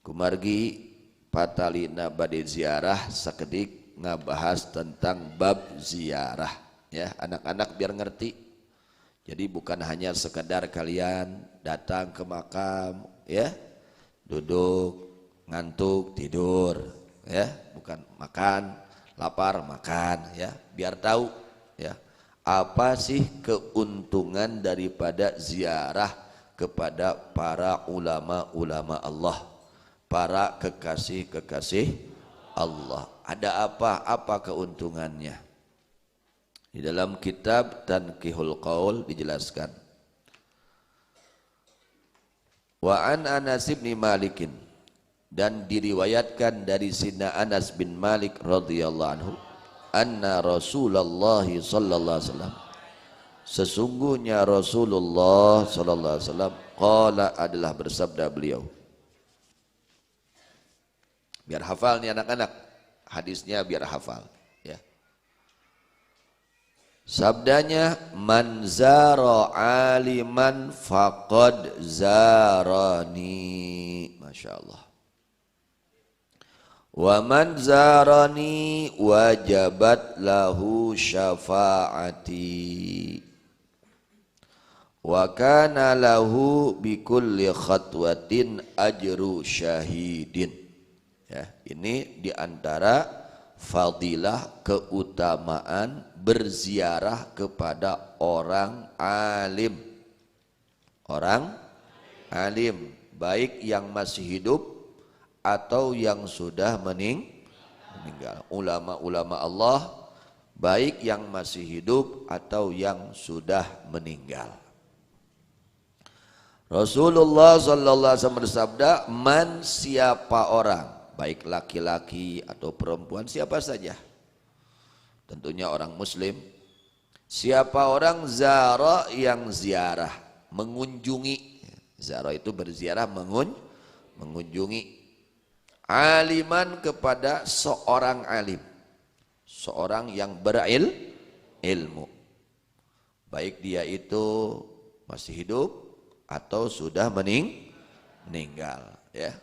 Kumargi patalina bade ziarah sakedik ngabahas tentang bab ziarah ya, anak-anak biar ngerti. Jadi bukan hanya sekedar kalian datang ke makam ya, duduk, ngantuk, tidur ya, bukan makan, lapar, makan ya, biar tahu ya apa sih keuntungan daripada ziarah kepada para ulama-ulama Allah, para kekasih-kekasih Allah. Ada apa keuntungannya? Di dalam kitab Tanqihul Qaul dijelaskan. Wa an Anas bin Malikin, dan diriwayatkan dari Sidna Anas bin Malik radhiyallahu anhu, anna Rasulullah sallallahu alaihi wasallam, sesungguhnya Rasulullah sallallahu alaihi wasallam qala, adalah bersabda beliau. Biar hafal nih anak-anak, hadisnya biar hafal ya. Sabdanya, man zara aliman faqad zarani. Masya Allah. Wa man zarani wajabat lahu syafaati. Wa kana lahu bikulli khatwatin ajru syahidin. Ya, ini diantara fadilah keutamaan berziarah kepada orang alim. Orang alim, baik yang masih hidup atau yang sudah meninggal. Ulama-ulama Allah, baik yang masih hidup atau yang sudah meninggal. Rasulullah sallallahu alaihi wasallam bersabda, man, siapa orang, baik laki-laki atau perempuan, siapa saja, tentunya orang muslim, siapa orang zara, yang ziarah, mengunjungi, zara itu berziarah, mengunjungi, aliman, kepada seorang alim, seorang yang berilmu, baik dia itu masih hidup atau sudah meninggal ya.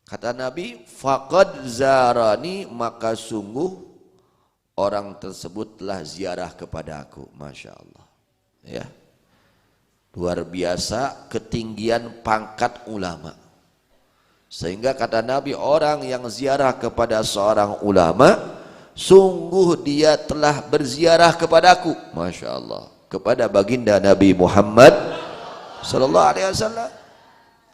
Kata Nabi, faqad zarani, maka sungguh orang tersebut telah ziarah kepada aku. Masya Allah ya. Luar biasa ketinggian pangkat ulama, sehingga kata Nabi, orang yang ziarah kepada seorang ulama, sungguh dia telah berziarah kepadaku. Masya Allah, kepada baginda Nabi Muhammad sallallahu alaihi wasallam.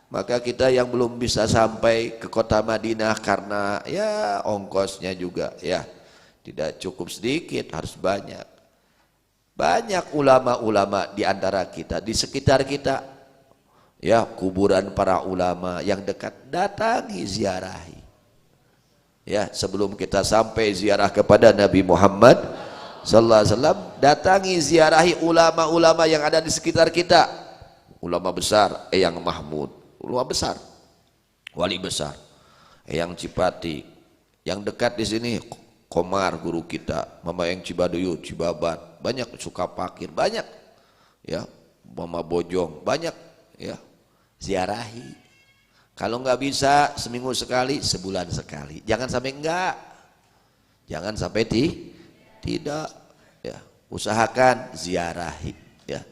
Maka kita yang belum bisa sampai ke kota Madinah karena ya ongkosnya juga ya tidak cukup sedikit, harus banyak. Banyak ulama-ulama di antara kita, di sekitar kita ya, kuburan para ulama yang dekat, datangi, ziarahi ya. Sebelum kita sampai ziarah kepada Nabi Muhammad sallallahu alaihi wasallam, datangi, ziarahi ulama-ulama yang ada di sekitar kita. Ulama besar Eyang Mahmud, ulama besar, wali besar Eyang Cipati, yang dekat di sini Komar guru kita, Mama Eyang Cibaduyut, Cibabat, banyak, Sukapakir, banyak ya, Mama Bojong, banyak ya. Ziarahi. Kalau nggak bisa seminggu sekali, sebulan sekali, jangan sampai enggak, jangan sampai tidak ya. Usahakan ziarahi ya,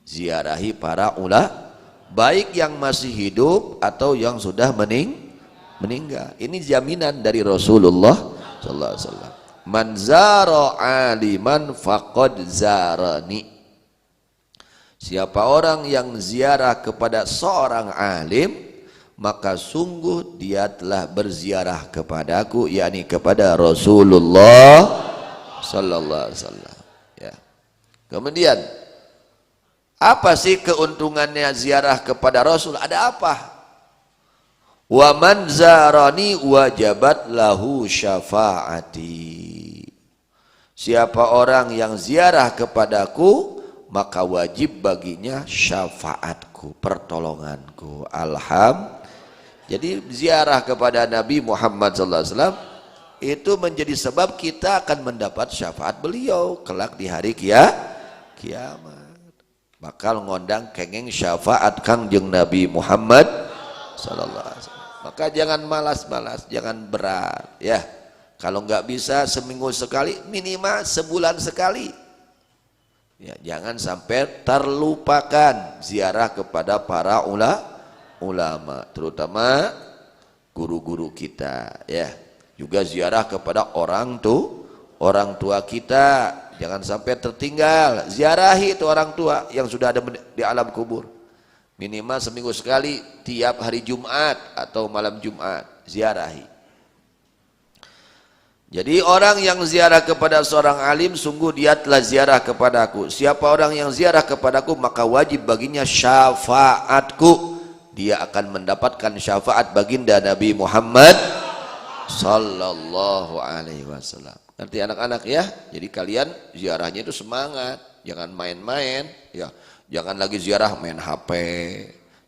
ziarahi para ulama, baik yang masih hidup atau yang sudah meninggal. Ini jaminan dari Rasulullah sallallahu alaihi wasallam. Man zara aliman faqad zarani. Siapa orang yang ziarah kepada seorang alim, maka sungguh dia telah berziarah kepadaku, yakni kepada Rasulullah sallallahu alaihi wasallam ya. Kemudian apa sih keuntungannya ziarah kepada Rasul? Ada apa? Wa man zarani wajabat lahu syafaati. Siapa orang yang ziarah kepadaku, maka wajib baginya syafaatku, pertolonganku. Jadi ziarah kepada Nabi Muhammad sallallahu alaihi wasallam itu menjadi sebab kita akan mendapat syafaat beliau kelak di hari kiamat. Bakal ngondang kenging syafaat Kangjeng Nabi Muhammad sallallahu alaihi wasallam. Maka jangan malas-malas, jangan berat ya. Kalau nggak bisa seminggu sekali, minimal sebulan sekali. Ya, jangan sampai terlupakan ziarah kepada para ulama, terutama guru-guru kita ya. Juga ziarah kepada orang tua kita, jangan sampai tertinggal. Ziarahi itu orang tua yang sudah ada di alam kubur. Minimal seminggu sekali, tiap hari Jumat atau malam Jumat, ziarahi. Jadi orang yang ziarah kepada seorang alim, sungguh dia telah ziarah kepadaku. Siapa orang yang ziarah kepadaku, maka wajib baginya syafaatku. Dia akan mendapatkan syafaat baginda Nabi Muhammad sallallahu alaihi wasallam. Nanti anak-anak ya, jadi kalian ziarahnya itu semangat, jangan main-main ya. Jangan lagi ziarah main HP.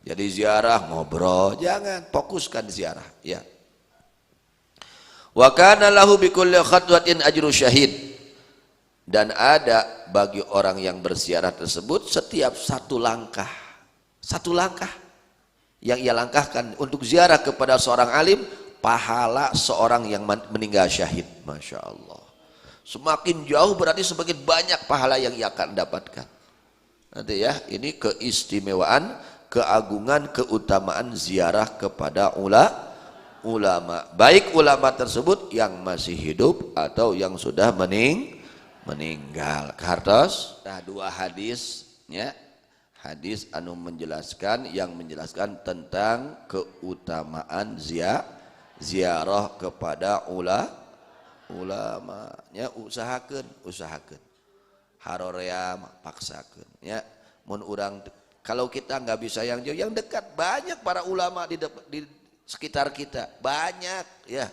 Jadi ziarah ngobrol, jangan, fokuskan ziarah ya. Wa kana lahu bi kulli khatwatin ajru syahid. Dan ada bagi orang yang berziarah tersebut setiap satu langkah yang ia langkahkan untuk ziarah kepada seorang alim, pahala seorang yang meninggal syahid. Masya Allah. Semakin jauh berarti semakin banyak pahala yang ia akan dapatkan. Nanti ya, ini keistimewaan, keagungan, keutamaan ziarah kepada ulama. Baik ulama tersebut yang masih hidup atau yang sudah meninggal. Kartos, nah dua hadisnya, hadis anu menjelaskan tentang keutamaan ziarah kepada ulamanya. Usahakan harorea paksakan ya. Mun urang, kalau kita nggak bisa yang jauh, yang dekat, banyak para ulama di sekitar kita, banyak ya.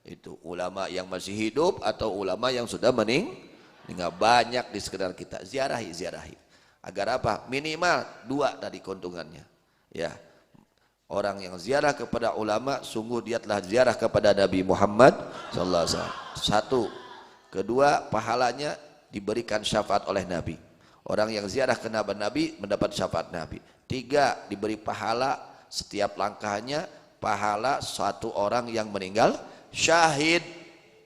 Itu ulama yang masih hidup atau ulama yang sudah meninggal, banyak di sekitar kita. Ziarahi agar apa? Minimal dua tadi keuntungannya ya. Orang yang ziarah kepada ulama, sungguh dia telah ziarah kepada Nabi Muhammad sallallahu alaihi wasallam. Satu. Kedua, pahalanya diberikan syafaat oleh Nabi. Orang yang ziarah ke Nabi mendapat syafaat Nabi. Tiga, diberi pahala setiap langkahnya, pahala satu orang yang meninggal syahid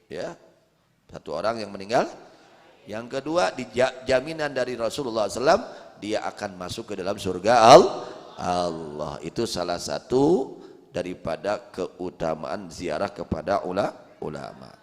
ya. Satu orang yang meninggal. Yang kedua, jaminan dari Rasulullah SAW, dia akan masuk ke dalam surga Allah. Itu salah satu daripada keutamaan ziarah kepada ulama.